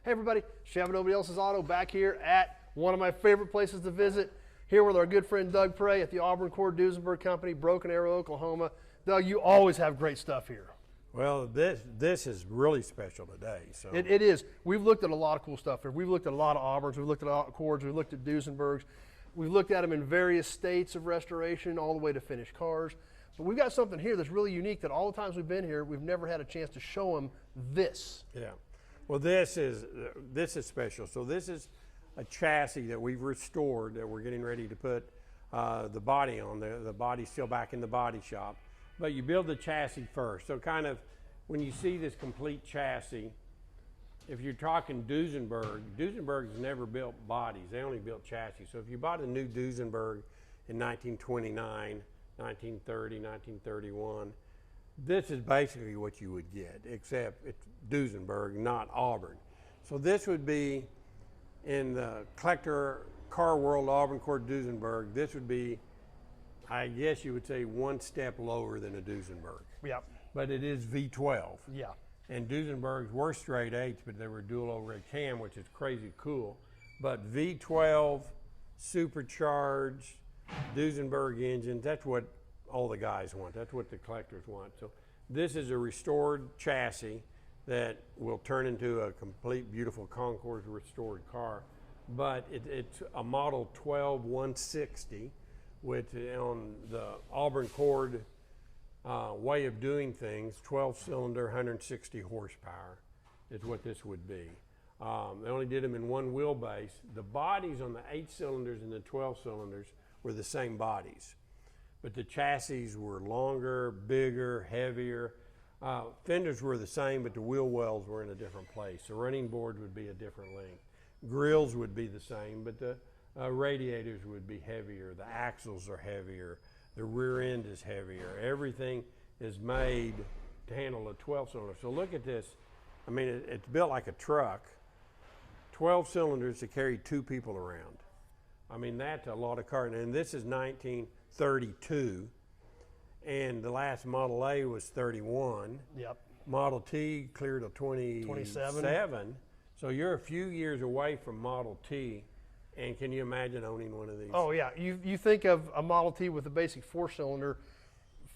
Hey everybody, Chevy Nobody Else's Auto back here at one of my favorite places to visit, here with our good friend Doug Prey at the Auburn Cord Duesenberg Company, Broken Arrow, Oklahoma. Doug, you always have great stuff here. Well, this is really special today. So It is. We've looked at a lot of cool stuff here. We've looked at a lot of Auburns, we've looked at a lot of Cords, we've looked at Duesenbergs. We've looked at them in various states of restoration, all the way to finished cars. But we've got something here that's really unique that all the times we've been here, we've never had a chance to show them this. yeah. Well, this is special. So this is a chassis that we've restored that we're getting ready to put the body on. The body's still back in the body shop, but you build the chassis first. So kind of when you see this complete chassis, if you're talking Duesenberg's never built bodies. They only built chassis. So if you bought a new Duesenberg in 1929, 1930, 1931, this is basically what you would get, except it's Duesenberg, not Auburn. So this would be, in the collector car world, Auburn Cord Duesenberg, this would be, I guess you would say, one step lower than a Duesenberg. Yep. But it is V12. Yeah. And Duesenbergs were straight 8s, but they were dual overhead cam, which is crazy cool. But V12, supercharged, Duesenberg engines, that's what all the guys want. That's what the collectors want. So this is a restored chassis that will turn into a complete, beautiful Concours restored car. But it's a model 12160, which on the Auburn Cord way of doing things, 12-cylinder, 160 horsepower is what this would be. They only did them in one wheelbase. The bodies on the 8 cylinders and the 12 cylinders were the same bodies, but the chassis were longer, bigger, heavier. Fenders were the same, but the wheel wells were in a different place. The running board would be a different length. Grills would be the same, but the radiators would be heavier. The axles are heavier. The rear end is heavier. Everything is made to handle a 12-cylinder. So look at this. I mean, it's built like a truck. 12 cylinders to carry 2 people around. I mean, that's a lot of cars. And this is 1932, and the last Model A was 31. Yep. Model T cleared to 27. So you're a few years away from Model T. And can you imagine owning one of these? Oh yeah, you think of a Model T with a basic 4-cylinder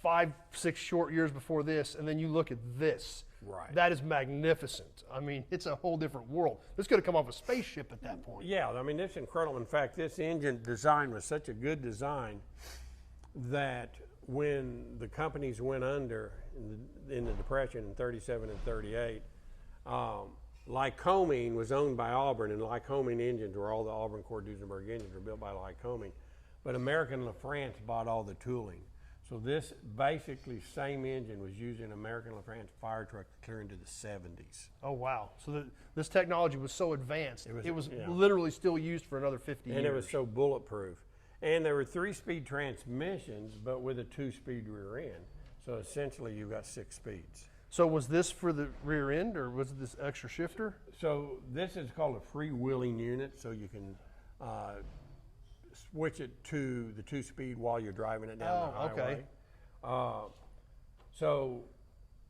5, 6 short years before this, and then you look at this. Right. That is magnificent. I mean, it's a whole different world. This could have come off a spaceship at that point. Yeah, I mean, it's incredible. In fact, this engine design was such a good design that when the companies went under in the Depression in 37 and 38, Lycoming was owned by Auburn, and Lycoming engines were all the Auburn Cord Duesenberg engines were built by Lycoming. But American LaFrance bought all the tooling. So this basically same engine was used in American LaFrance fire truck clear into the 70s. Oh wow! So this technology was so advanced, it was yeah, literally still used for another 50 years. And it was so bulletproof. And there were 3-speed transmissions, but with a 2-speed rear end. So essentially you've got 6 speeds. So was this for the rear end, or was it this extra shifter? So this is called a freewheeling unit, so you can switch it to the 2-speed while you're driving it down the highway. Okay. So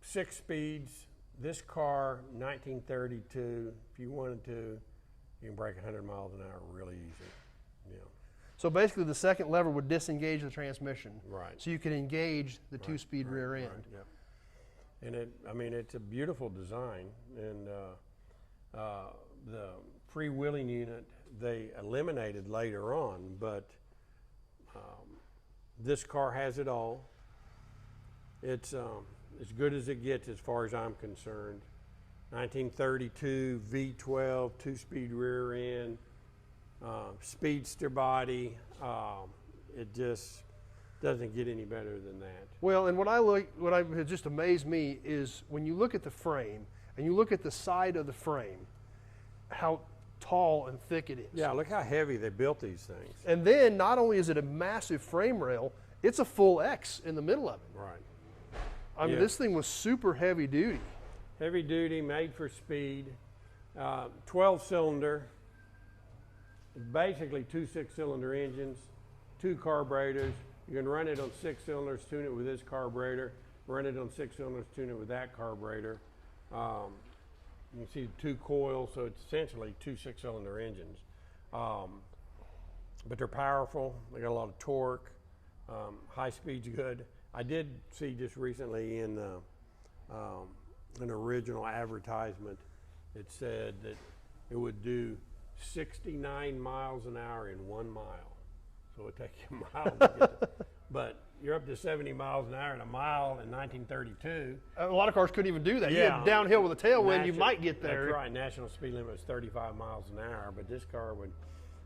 6 speeds. This car, 1932, if you wanted to, you can break 100 miles an hour really easy. Yeah. So basically the second lever would disengage the transmission. Right. So you can engage the 2-speed rear end. Right, yep. And I mean, it's a beautiful design, and the freewheeling unit they eliminated later on, but this car has it all. It's as good as it gets as far as I'm concerned. 1932 V12, 2-speed rear end, speedster body. It just doesn't get any better than that. Well, and what has just amazed me is when you look at the frame and you look at the side of the frame, how tall and thick it is. Yeah, look how heavy they built these things. And then not only is it a massive frame rail, it's a full X in the middle of it. Right. I mean, this thing was super heavy duty. Heavy duty, made for speed, 12-cylinder, basically 2 6-cylinder engines, 2 carburetors. You can run it on 6 cylinders, tune it with this carburetor, run it on 6 cylinders, tune it with that carburetor. You can see 2 coils, so it's essentially 2 6-cylinder engines. But they're powerful. They got a lot of torque. High speed's good. I did see just recently in an original advertisement, it said that it would do 69 miles an hour in 1 mile. So it would take you a mile to get to, but you're up to 70 miles an hour in a mile in 1932. A lot of cars couldn't even do that. Yeah. You get downhill with a tailwind, you might get there. That's right. National speed limit was 35 miles an hour, but this car would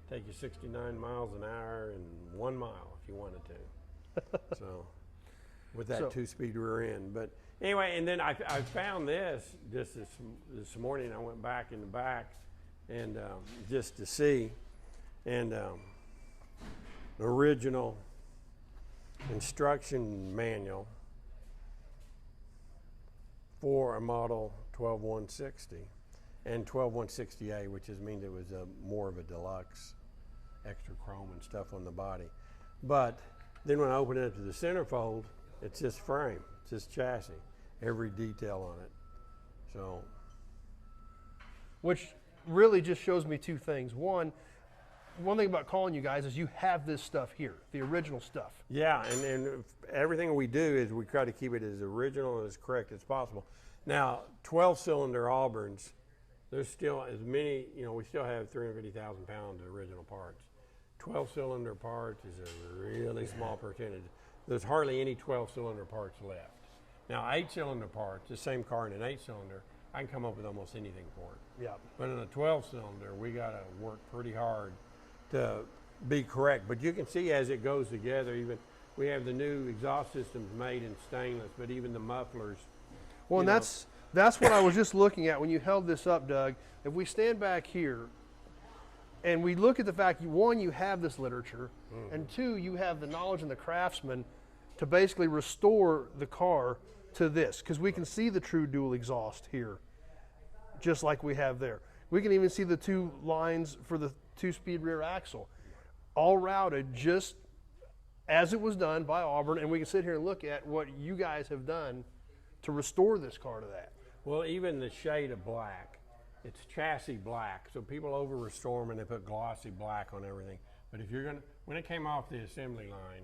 take you 69 miles an hour in 1 mile if you wanted to. So, with that 2-speed rear end. But anyway, and then I found this just this morning. I went back in the back and just to see, and the original instruction manual for a model 12160 and 12160A, which means it was more of a deluxe, extra chrome and stuff on the body. But then when I open it up to the centerfold, it's this frame, it's this chassis, every detail on it. So, which really just shows me 2 things. One thing about calling you guys is you have this stuff here, the original stuff. yeah, and everything we do is we try to keep it as original and as correct as possible. Now, 12-cylinder Auburns, there's still as many, we still have 350,000 pounds of original parts. 12-cylinder parts is a really small percentage. There's hardly any 12-cylinder parts left. Now, 8-cylinder parts, the same car in an 8-cylinder, I can come up with almost anything for it. Yeah. But in a 12-cylinder, we got to work pretty hard to be correct. But you can see as it goes together, even we have the new exhaust systems made in stainless, but even the mufflers. Well, and that's what I was just looking at when you held this up, Doug. If we stand back here and we look at the fact, one, you have this literature, and 2, you have the knowledge and the craftsman to basically restore the car to this, because we can see the true dual exhaust here, just like we have there. We can even see the 2 lines for the 2-speed rear axle, all routed just as it was done by Auburn, and we can sit here and look at what you guys have done to restore this car to that. Well, even the shade of black, it's chassis black. So people over restore them and they put glossy black on everything. But if you're gonna, when it came off the assembly line,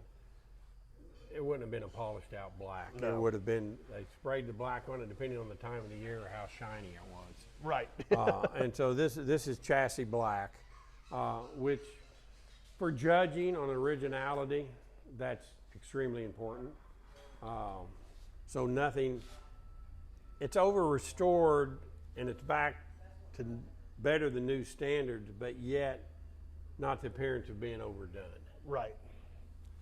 it wouldn't have been a polished out black. No. It would have been, they sprayed the black on it depending on the time of the year or how shiny it was. Right. And so this is chassis black, which for judging on originality, that's extremely important. So nothing, it's over restored and it's back to better than new standards, but yet not the appearance of being overdone. Right.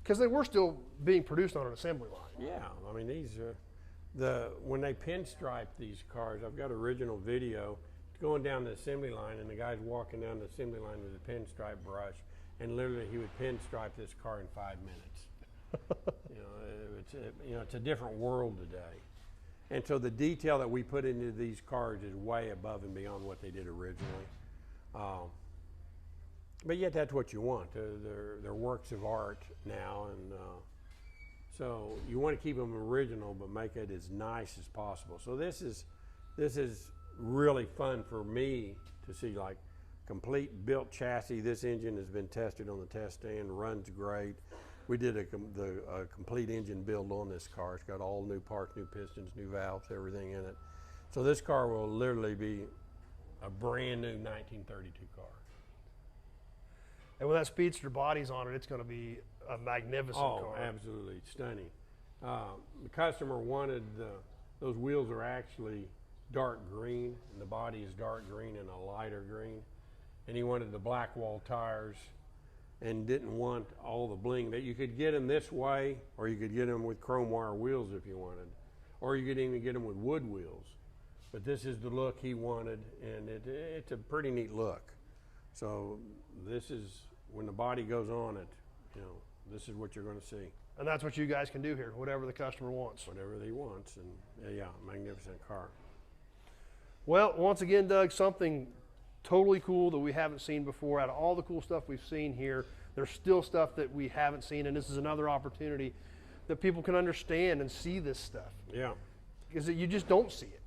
Because they were still being produced on an assembly line. Yeah, I mean these are when they pinstripe these cars. I've got original video going down the assembly line, and the guy's walking down the assembly line with a pinstripe brush, and literally he would pinstripe this car in 5 minutes. It's a different world today, and so the detail that we put into these cars is way above and beyond what they did originally. But yet that's what you want. They're works of art now, and so you want to keep them original, but make it as nice as possible. So this is really fun for me to see, like complete built chassis. This engine has been tested on the test stand, runs great. We did a complete engine build on this car. It's got all new parts, new pistons, new valves, everything in it. So this car will literally be a brand new 1932 car. And with that Speedster bodies on it, it's going to be a magnificent car. Oh, absolutely stunning. The customer wanted those wheels are actually dark green, and the body is dark green and a lighter green. And he wanted the black wall tires and didn't want all the bling. That you could get them this way, or you could get them with chrome wire wheels if you wanted, or you could even get them with wood wheels. But this is the look he wanted, and it's a pretty neat look. So this is, when the body goes on it, this is what you're going to see. And that's what you guys can do here, whatever the customer wants. Whatever he wants, and yeah, magnificent car. Well, once again, Doug, something totally cool that we haven't seen before. Out of all the cool stuff we've seen here, there's still stuff that we haven't seen, and this is another opportunity that people can understand and see this stuff. Yeah. Because you just don't see it.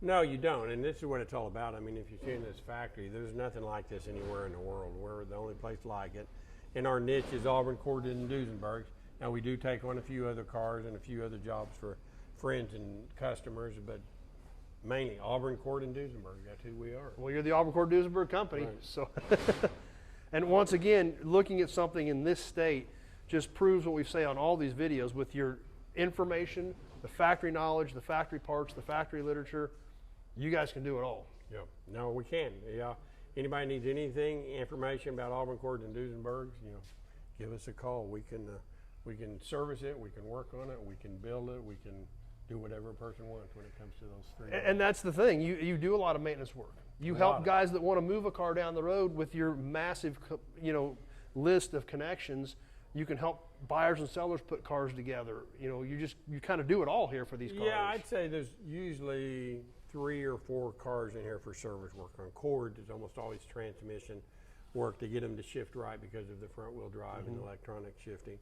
No, you don't, and this is what it's all about. I mean, if you see in this factory, there's nothing like this anywhere in the world. We're the only place like it. And our niche is Auburn Cord Duesenberg. Now, we do take on a few other cars and a few other jobs for friends and customers, but mainly Auburn Cord Duesenberg. That's who we are. Well, you're the Auburn Cord Duesenberg Company. Right. So, and once again, looking at something in this state just proves what we say on all these videos with your information, the factory knowledge, the factory parts, the factory literature. You guys can do it all. Yeah, no, we can. Yeah, anybody needs anything, information about Auburn Cord Duesenberg, give us a call. We can service it, we can work on it, we can build it, we can do whatever a person wants when it comes to those three. And that's the thing. You do a lot of maintenance work. You help guys that want to move a car down the road with your massive, list of connections. You can help buyers and sellers put cars together. You kind of do it all here for these cars. Yeah, I'd say there's usually 3 or 4 cars in here for service work. On Cord, there's almost always transmission work to get them to shift right because of the front wheel drive and electronic shifting.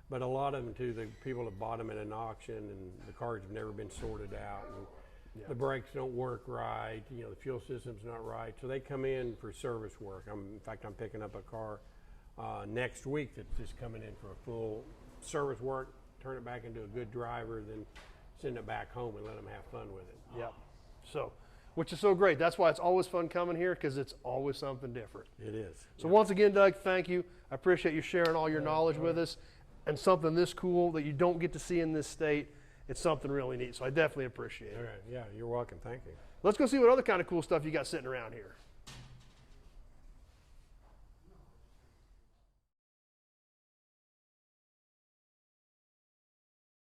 But a lot of them too, the people have bought them at an auction and the cars have never been sorted out and the brakes don't work right, the fuel system's not right. So they come in for service work. In fact, I'm picking up a car next week that's just coming in for a full service work, turn it back into a good driver, then send it back home and let them have fun with it. Yep. So, which is so great. That's why it's always fun coming here, because it's always something different. It is. So once again, Doug, thank you. I appreciate you sharing all your knowledge with us, and something this cool that you don't get to see in this state. It's something really neat. So I definitely appreciate it. All right. Yeah, you're welcome. Thank you. Let's go see what other kind of cool stuff you got sitting around here.